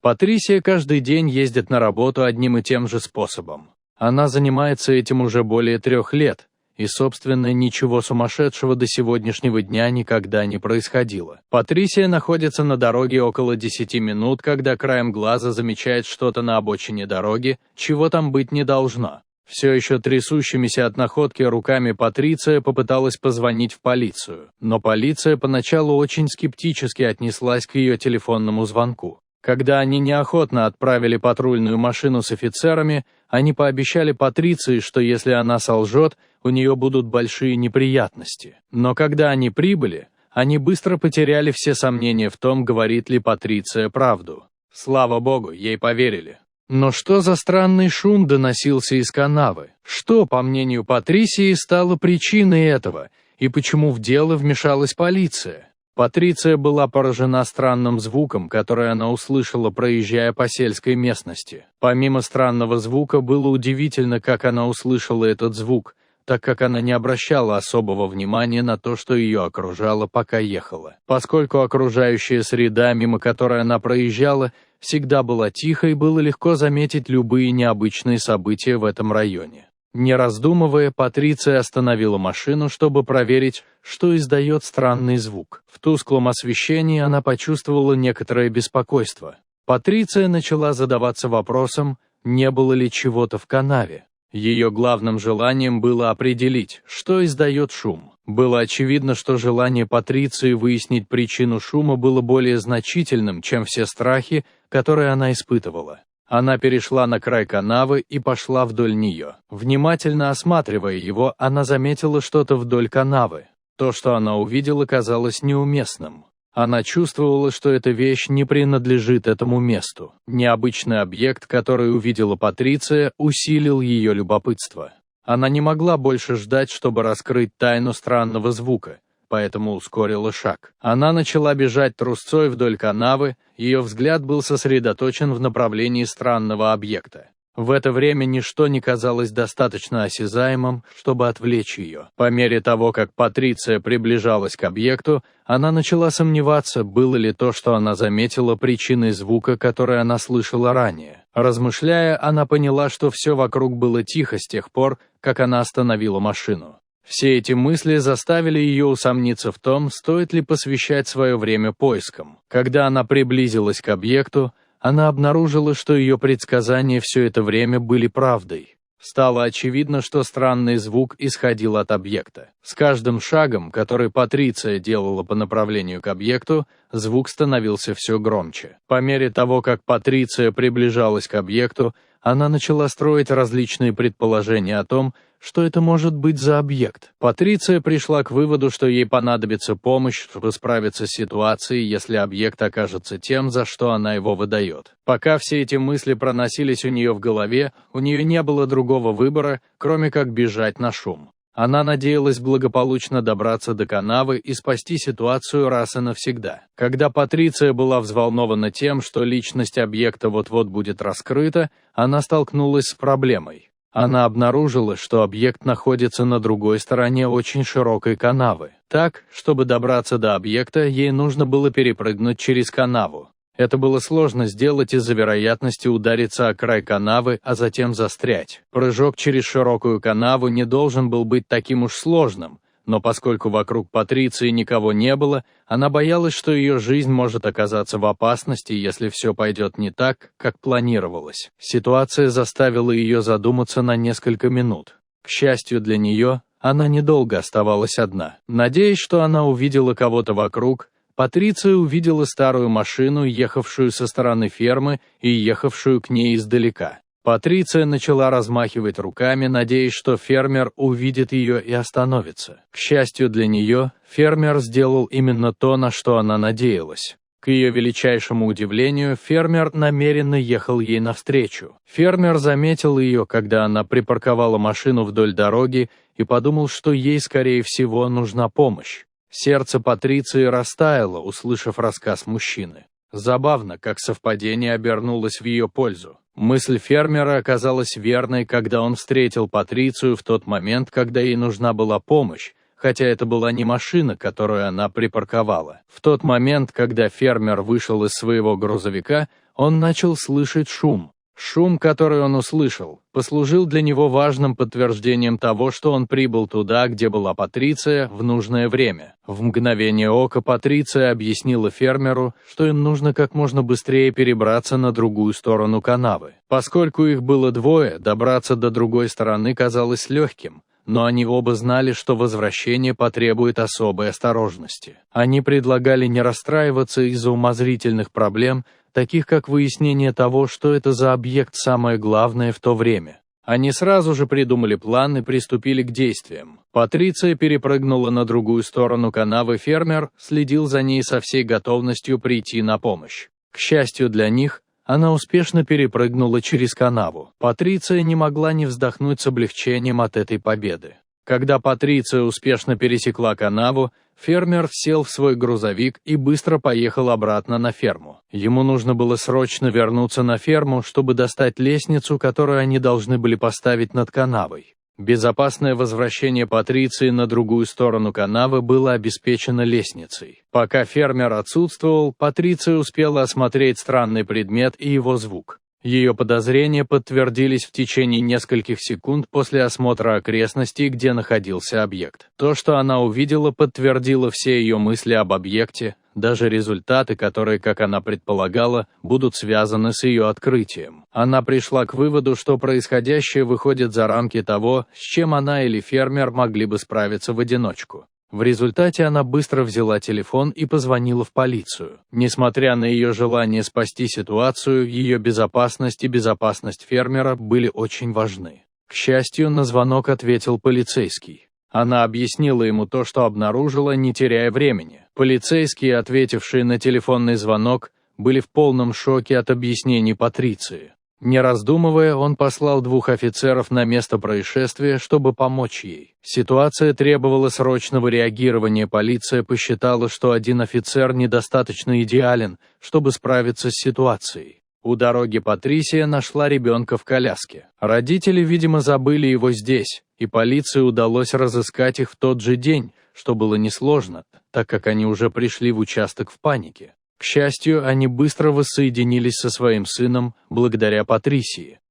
Патрисия каждый день ездит на работу одним и тем же способом. Она занимается этим уже более 3 лет, и, собственно, ничего сумасшедшего до сегодняшнего дня никогда не происходило. Патрисия находится на дороге около 10 минут, когда краем глаза замечает что-то на обочине дороги, чего там быть не должно. Все еще трясущимися от находки руками Патриция попыталась позвонить в полицию, но полиция поначалу очень скептически отнеслась к ее телефонному звонку. Когда они неохотно отправили патрульную машину с офицерами, они пообещали Патриции, что если она солжет, у нее будут большие неприятности. Но когда они прибыли, они быстро потеряли все сомнения в том, говорит ли Патриция правду. Слава богу, ей поверили. Но что за странный шум доносился из канавы? Что, по мнению Патрисии, стало причиной этого, и почему в дело вмешалась полиция? Патриция была поражена странным звуком, который она услышала, проезжая по сельской местности. Помимо странного звука, было удивительно, как она услышала этот звук, так как она не обращала особого внимания на то, что ее окружало, пока ехала. Поскольку окружающая среда, мимо которой она проезжала, всегда была тихой, было легко заметить любые необычные события в этом районе. Не раздумывая, Патриция остановила машину, чтобы проверить, что издает странный звук. В тусклом освещении она почувствовала некоторое беспокойство. Патриция начала задаваться вопросом, не было ли чего-то в канаве. Ее главным желанием было определить, что издает шум. Было очевидно, что желание Патриции выяснить причину шума было более значительным, чем все страхи, которые она испытывала. Она перешла на край канавы и пошла вдоль нее. Внимательно осматривая его, она заметила что-то вдоль канавы. То, что она увидела, казалось неуместным. Она чувствовала, что эта вещь не принадлежит этому месту. Необычный объект, который увидела Патриция, усилил ее любопытство. Она не могла больше ждать, чтобы раскрыть тайну странного звука, поэтому ускорила шаг. Она начала бежать трусцой вдоль канавы, ее взгляд был сосредоточен в направлении странного объекта. В это время ничто не казалось достаточно осязаемым, чтобы отвлечь ее. По мере того, как Патриция приближалась к объекту, она начала сомневаться, было ли то, что она заметила, причиной звука, который она слышала ранее. Размышляя, она поняла, что все вокруг было тихо с тех пор, как она остановила машину. Все эти мысли заставили ее усомниться в том, стоит ли посвящать свое время поискам. Когда она приблизилась к объекту, она обнаружила, что ее предсказания все это время были правдой. Стало очевидно, что странный звук исходил от объекта. С каждым шагом, который Патриция делала по направлению к объекту, звук становился все громче. По мере того, как Патриция приближалась к объекту, она начала строить различные предположения о том, что это может быть за объект. Патриция пришла к выводу, что ей понадобится помощь, чтобы справиться с ситуацией, если объект окажется тем, за что она его выдает. Пока все эти мысли проносились у нее в голове, у нее не было другого выбора, кроме как бежать на шум. Она надеялась благополучно добраться до канавы и спасти ситуацию раз и навсегда. Когда Патриция была взволнована тем, что личность объекта вот-вот будет раскрыта, она столкнулась с проблемой. Она обнаружила, что объект находится на другой стороне очень широкой канавы. Так, чтобы добраться до объекта, ей нужно было перепрыгнуть через канаву. Это было сложно сделать из-за вероятности удариться о край канавы, а затем застрять. Прыжок через широкую канаву не должен был быть таким уж сложным, но поскольку вокруг Патриции никого не было, она боялась, что ее жизнь может оказаться в опасности, если все пойдет не так, как планировалось. Ситуация заставила ее задуматься на несколько минут. К счастью для нее, она недолго оставалась одна. Надеясь, что она увидела кого-то вокруг, Патриция увидела старую машину, ехавшую со стороны фермы и ехавшую к ней издалека. Патриция начала размахивать руками, надеясь, что фермер увидит ее и остановится. К счастью для нее, фермер сделал именно то, на что она надеялась. К ее величайшему удивлению, фермер намеренно ехал ей навстречу. Фермер заметил ее, когда она припарковала машину вдоль дороги, и подумал, что ей, скорее всего, нужна помощь. Сердце Патриции растаяло, услышав рассказ мужчины. Забавно, как совпадение обернулось в ее пользу. Мысль фермера оказалась верной, когда он встретил Патрицию в тот момент, когда ей нужна была помощь, хотя это была не машина, которую она припарковала. В тот момент, когда фермер вышел из своего грузовика, Он начал слышать шум. Шум, который он услышал, послужил для него важным подтверждением того, что он прибыл туда, где была Патриция, в нужное время. В мгновение ока Патриция объяснила фермеру, что им нужно как можно быстрее перебраться на другую сторону канавы. Поскольку их было двое, добраться до другой стороны казалось легким, но они оба знали, что возвращение потребует особой осторожности. Они предлагали не расстраиваться из-за умозрительных проблем, таких как выяснение того, что это за объект самое главное в то время. Они сразу же придумали план и приступили к действиям. Патриция перепрыгнула на другую сторону канавы, фермер следил за ней со всей готовностью прийти на помощь. К счастью для них, она успешно перепрыгнула через канаву. Патриция не могла не вздохнуть с облегчением от этой победы. Когда Патриция успешно пересекла канаву, фермер сел в свой грузовик и быстро поехал обратно на ферму. Ему нужно было срочно вернуться на ферму, чтобы достать лестницу, которую они должны были поставить над канавой. Безопасное возвращение Патриции на другую сторону канавы было обеспечено лестницей. Пока фермер отсутствовал, Патриция успела осмотреть странный предмет и его звук. Ее подозрения подтвердились в течение нескольких секунд после осмотра окрестностей, где находился объект. То, что она увидела, подтвердило все ее мысли об объекте, даже результаты, которые, как она предполагала, будут связаны с ее открытием. Она пришла к выводу, что происходящее выходит за рамки того, с чем она или фермер могли бы справиться в одиночку. В результате она быстро взяла телефон и позвонила в полицию. Несмотря на ее желание спасти ситуацию, ее безопасность и безопасность фермера были очень важны. К счастью, на звонок ответил полицейский. Она объяснила ему то, что обнаружила, не теряя времени. Полицейские, ответившие на телефонный звонок, были в полном шоке от объяснений Патриции. Не раздумывая, он послал 2 офицеров на место происшествия, чтобы помочь ей. Ситуация требовала срочного реагирования. Полиция посчитала, что один офицер недостаточно идеален, чтобы справиться с ситуацией. У дороги Патрисия нашла ребенка в коляске. Родители, видимо, забыли его здесь, и полиции удалось разыскать их в тот же день, что было несложно, так как они уже пришли в участок в панике. К счастью, они быстро воссоединились со своим сыном, благодаря Патрисии.